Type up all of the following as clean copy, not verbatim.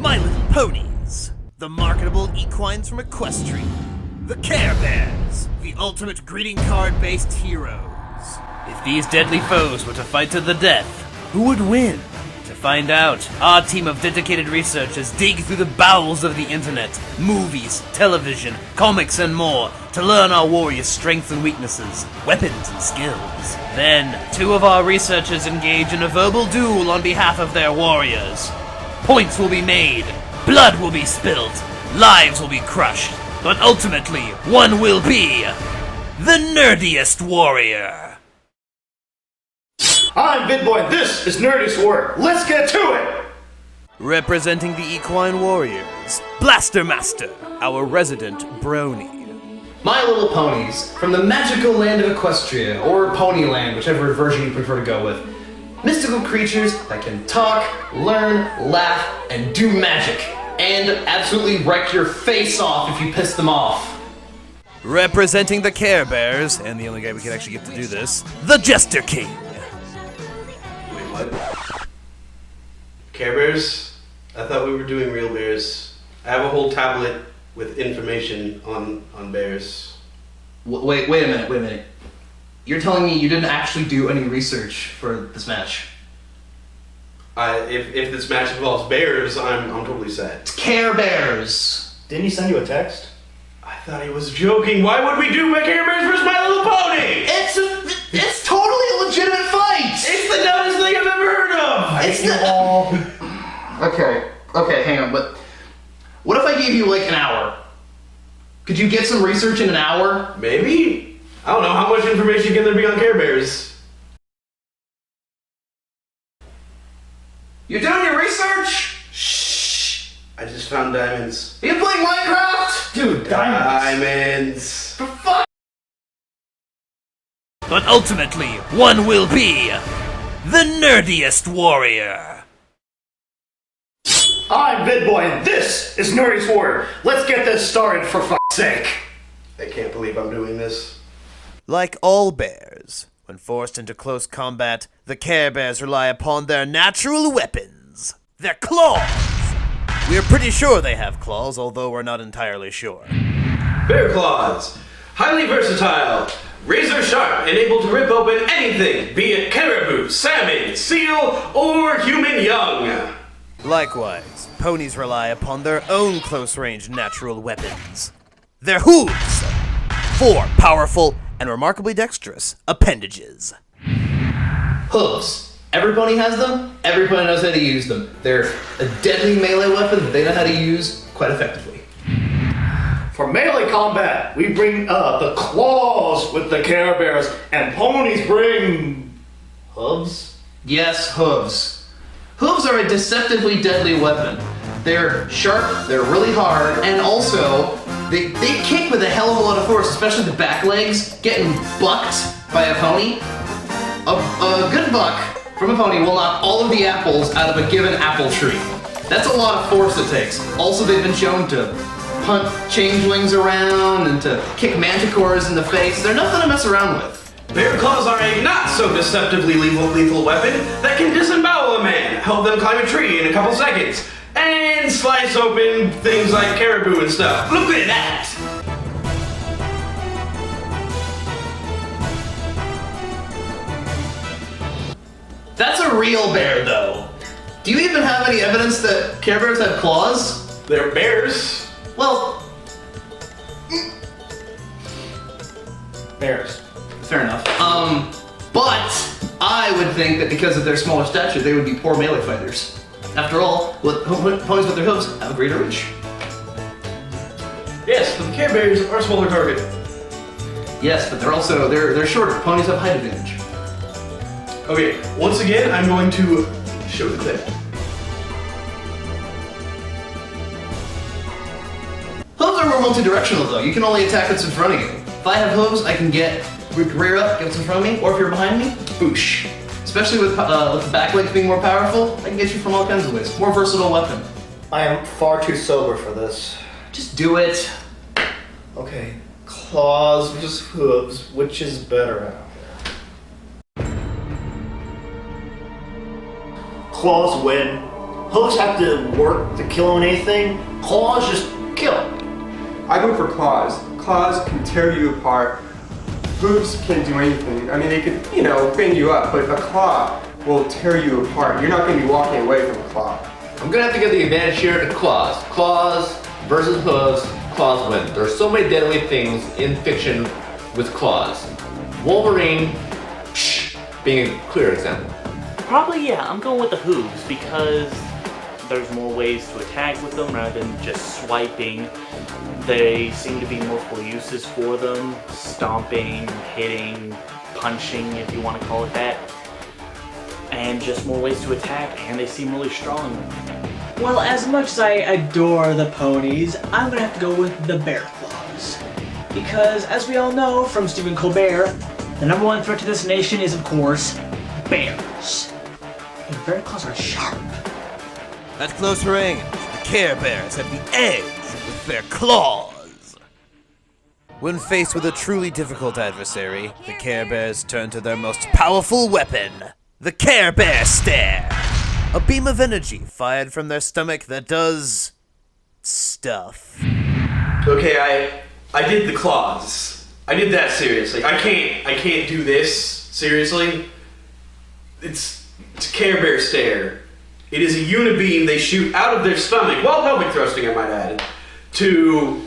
My Little Ponies, the marketable equines from Equestria, the Care Bears, the ultimate greeting card-based heroes. If these deadly foes were to fight to the death, who would win? To find out, our team of dedicated researchers dig through the bowels of the internet, movies, television, comics, and more to learn our warriors' strengths and weaknesses, weapons and skills. Then, two of our researchers engage in a verbal duel on behalf of their warriors. Points will be made, blood will be spilled, lives will be crushed, but ultimately, one will be the Nerdiest Warrior. I'm BidBoy and this is Nerdiest War. Let's get to it! Representing the Equine Warriors, Blaster Master, our resident Brony. My Little Ponies, from the magical land of Equestria, or Ponyland, whichever version you prefer to go with. Mystical creatures that can talk, learn, laugh, and do magic. And absolutely wreck your face off if you piss them off. Representing the Care Bears, and the only guy we can actually get to do this, the Jester King. Wait, what? Care Bears? I thought we were doing real bears. I have a whole tablet with information on bears. Wait a minute. You're telling me you didn't actually do any research for this match? If this match involves bears, I'm totally set. It's Care Bears! Didn't he send you a text? I thought he was joking. Why would we do Care Bears versus My Little Pony? It's totally a legitimate fight! It's the dumbest thing I've ever heard of! It's Okay, hang on, but what if I gave you like an hour? Could you get some research in an hour? Maybe? I don't know, how much information can there be on Care Bears? You're doing your research? Shh! I just found diamonds. Are you playing Minecraft? Dude, Diamonds! For fuck! But ultimately, one will be the Nerdiest Warrior. I'm BidBoy and this is Nerdiest War. Let's get this started for fuck's sake. I can't believe I'm doing this. Like all bears, when forced into close combat, the Care Bears rely upon their natural weapons, their claws. We're pretty sure they have claws, although we're not entirely sure. Bear claws. Highly versatile. Razor sharp and able to rip open anything, be it caribou, salmon, seal, or human young. Likewise, ponies rely upon their own close-range natural weapons. Their hooves. 4 powerful and remarkably dexterous appendages. Hooves. Every pony has them, every pony knows how to use them. They're a deadly melee weapon that they know how to use quite effectively. For melee combat, we bring the claws with the Care Bears, and ponies bring hooves? Yes, hooves. Hooves are a deceptively deadly weapon. They're sharp, they're really hard, and also, they kick with a hell of a lot of force, especially the back legs. Getting bucked by a pony. A good buck from a pony will knock all of the apples out of a given apple tree. That's a lot of force it takes. Also, they've been shown to punt changelings around and to kick manticores in the face. They're nothing to mess around with. Bear claws are a not so deceptively lethal weapon that can disembowel a man, help them climb a tree in a couple seconds, and slice open things like caribou and stuff. Look at that! That's a real bear, though. Do you even have any evidence that Care Bears have claws? They're bears. Well, Bears. fair enough. But I would think that because of their smaller stature, they would be poor melee fighters. After all, ponies with their hooves have a greater reach. Yes, but the Care Bears are a smaller target. Yes, but they're shorter. Ponies have height advantage. Okay, once again, I'm going to show the clip. Hooves are more multi-directional though. You can only attack what's in front of you. If I have hooves, I can get rear up, get what's in front of me, or if you're behind me, boosh. Especially with the back legs being more powerful, I can get you from all kinds of ways. More versatile weapon. I am far too sober for this. Just do it. Okay, claws versus hooves, which is better out there? Claws win. Hooves have to work to kill anything. Claws just kill. I go for claws. Claws can tear you apart. Hooves can't do anything. I mean, they could, you know, bend you up, but a claw will tear you apart. You're not going to be walking away from a claw. I'm gonna have to give the advantage here to claws. Claws versus hooves, claws win. There's so many deadly things in fiction with claws. Wolverine being a clear example. Probably, yeah, I'm going with the hooves because there's more ways to attack with them rather than just swiping. They seem to be multiple uses for them. Stomping, hitting, punching, if you want to call it that. And just more ways to attack, and they seem really strong. Well, as much as I adore the ponies, I'm gonna have to go with the bear claws. Because, as we all know from Stephen Colbert, the number one threat to this nation is, of course, bears. And bear claws are sharp. At close range, the Care Bears have the edge with their claws. When faced with a truly difficult adversary, the Care Bears turn to their most powerful weapon, the Care Bear Stare. A beam of energy fired from their stomach that does stuff. Okay, I did the claws. I did that seriously. I can't do this seriously. It's Care Bear Stare. It is a unibeam they shoot out of their stomach, while pelvic thrusting I might add, to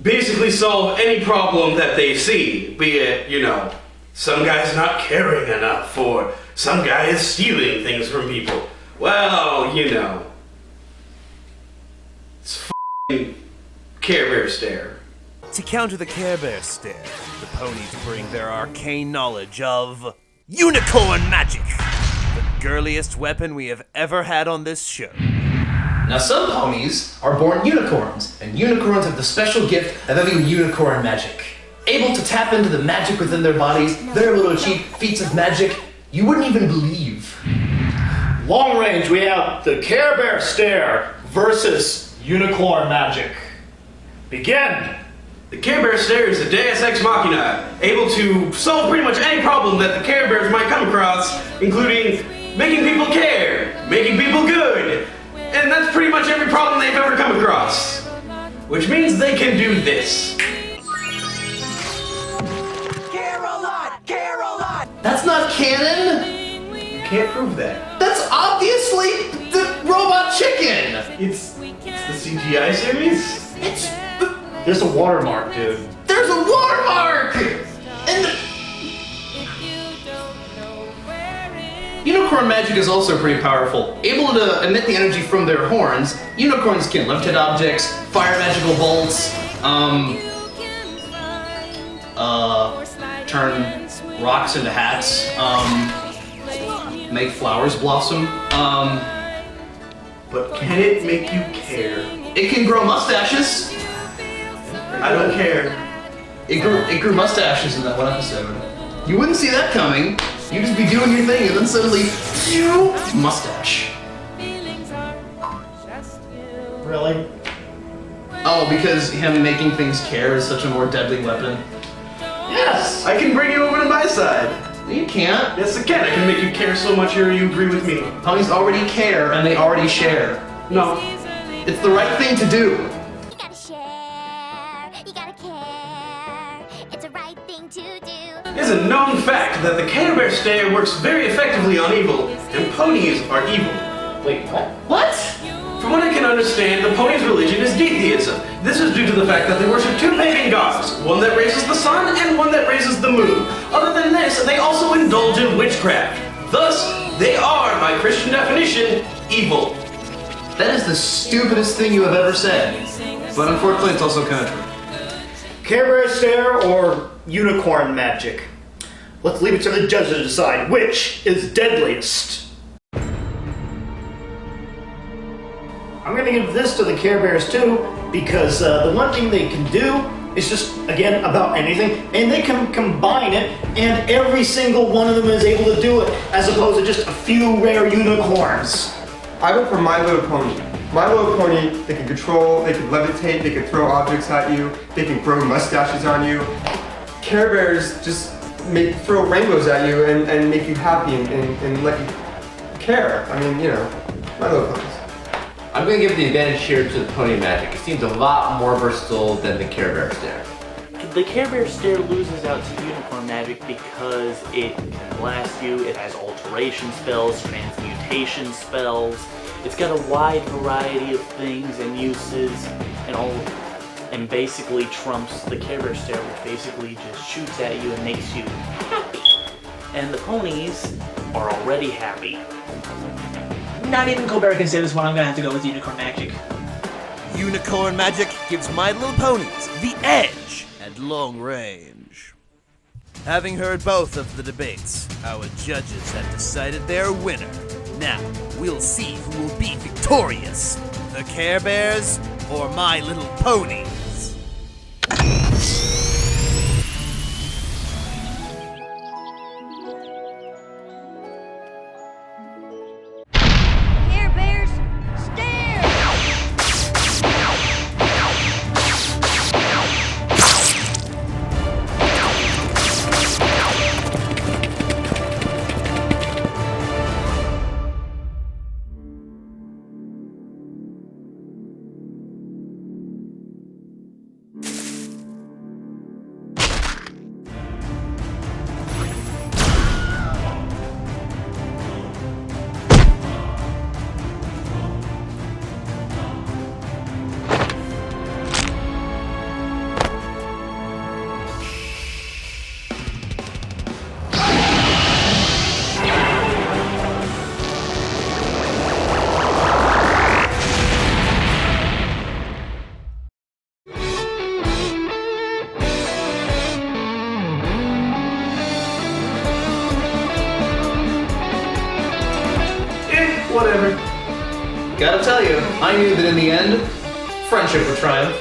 basically solve any problem that they see. Be it, you know, some guy's not caring enough, or some guy is stealing things from people. Well, you know. It's f***ing Care Bear Stare. To counter the Care Bear Stare, the ponies bring their arcane knowledge of unicorn magic, the girliest weapon we have ever had on this show. Now, some ponies are born unicorns, and unicorns have the special gift of having unicorn magic. Able to tap into the magic within their bodies, they're able to achieve feats of magic you wouldn't even believe. Long range, we have the Care Bear Stare versus unicorn magic. Begin! The Care Bear Stare is a Deus Ex Machina, able to solve pretty much any problem that the Care Bears might come across, including making people care, making people good, and that's pretty much every problem they've ever come across. Which means they can do this. That's not canon! You can't prove that. That's obviously the robot chicken! It's the CGI series? It's... There's a watermark, dude. There's a watermark! And unicorn magic is also pretty powerful. Able to emit the energy from their horns, unicorns can lift hit objects, fire magical bolts, turn rocks into hats, make flowers blossom, But can it make you care? it can grow mustaches. I don't care. It grew mustaches in that one episode. You wouldn't see that coming. You'd just be doing your thing and then suddenly, phew, mustache. Really? Oh, because him making things care is such a more deadly weapon. Yes! I can bring you over to my side. You can't. Yes, I can. I can make you care so much here you agree with me. Ponies already care and they already share. No. It's the right thing to do. You gotta share, you gotta care. It's the right thing to do. It is a known fact that the Care Bear Stare works very effectively on evil, and ponies are evil. Wait, what? What? From what I can understand, the ponies' religion is detheism. This is due to the fact that they worship two pagan gods, one that raises the sun and one that raises the moon. Other than this, they also indulge in witchcraft. Thus, they are, by Christian definition, evil. That is the stupidest thing you have ever said. But unfortunately, it's also kind of true. Care Bear Stare or unicorn magic? Let's leave it to the judges to decide which is deadliest. I'm gonna give this to the Care Bears too, because the one thing they can do is just, again, about anything, and they can combine it, and every single one of them is able to do it, as opposed to just a few rare unicorns. I go for My Little Pony. My Little Pony, they can control, they can levitate, they can throw objects at you, they can grow mustaches on you. Care Bears just throw rainbows at you and make you happy and let you care. I mean, you know, My Little Ponies. I'm going to give the advantage here to the Pony Magic. It seems a lot more versatile than the Care Bear Stare. The Care Bear Stare loses out to Unicorn Magic because it can blast you, it has alteration spells, transmutation spells, it's got a wide variety of things and uses, and basically trumps the Care Bear Stare, which basically just shoots at you and makes you happy. And the ponies are already happy. Not even Colbert can say this one, I'm gonna have to go with Unicorn Magic. Unicorn Magic gives My Little Ponies the edge at long range. Having heard both of the debates, our judges have decided their winner. Now, we'll see who will be victorious, the Care Bears or My Little Ponies. Care Bears, stare! Whatever. Gotta tell you, I knew that in the end, friendship would triumph.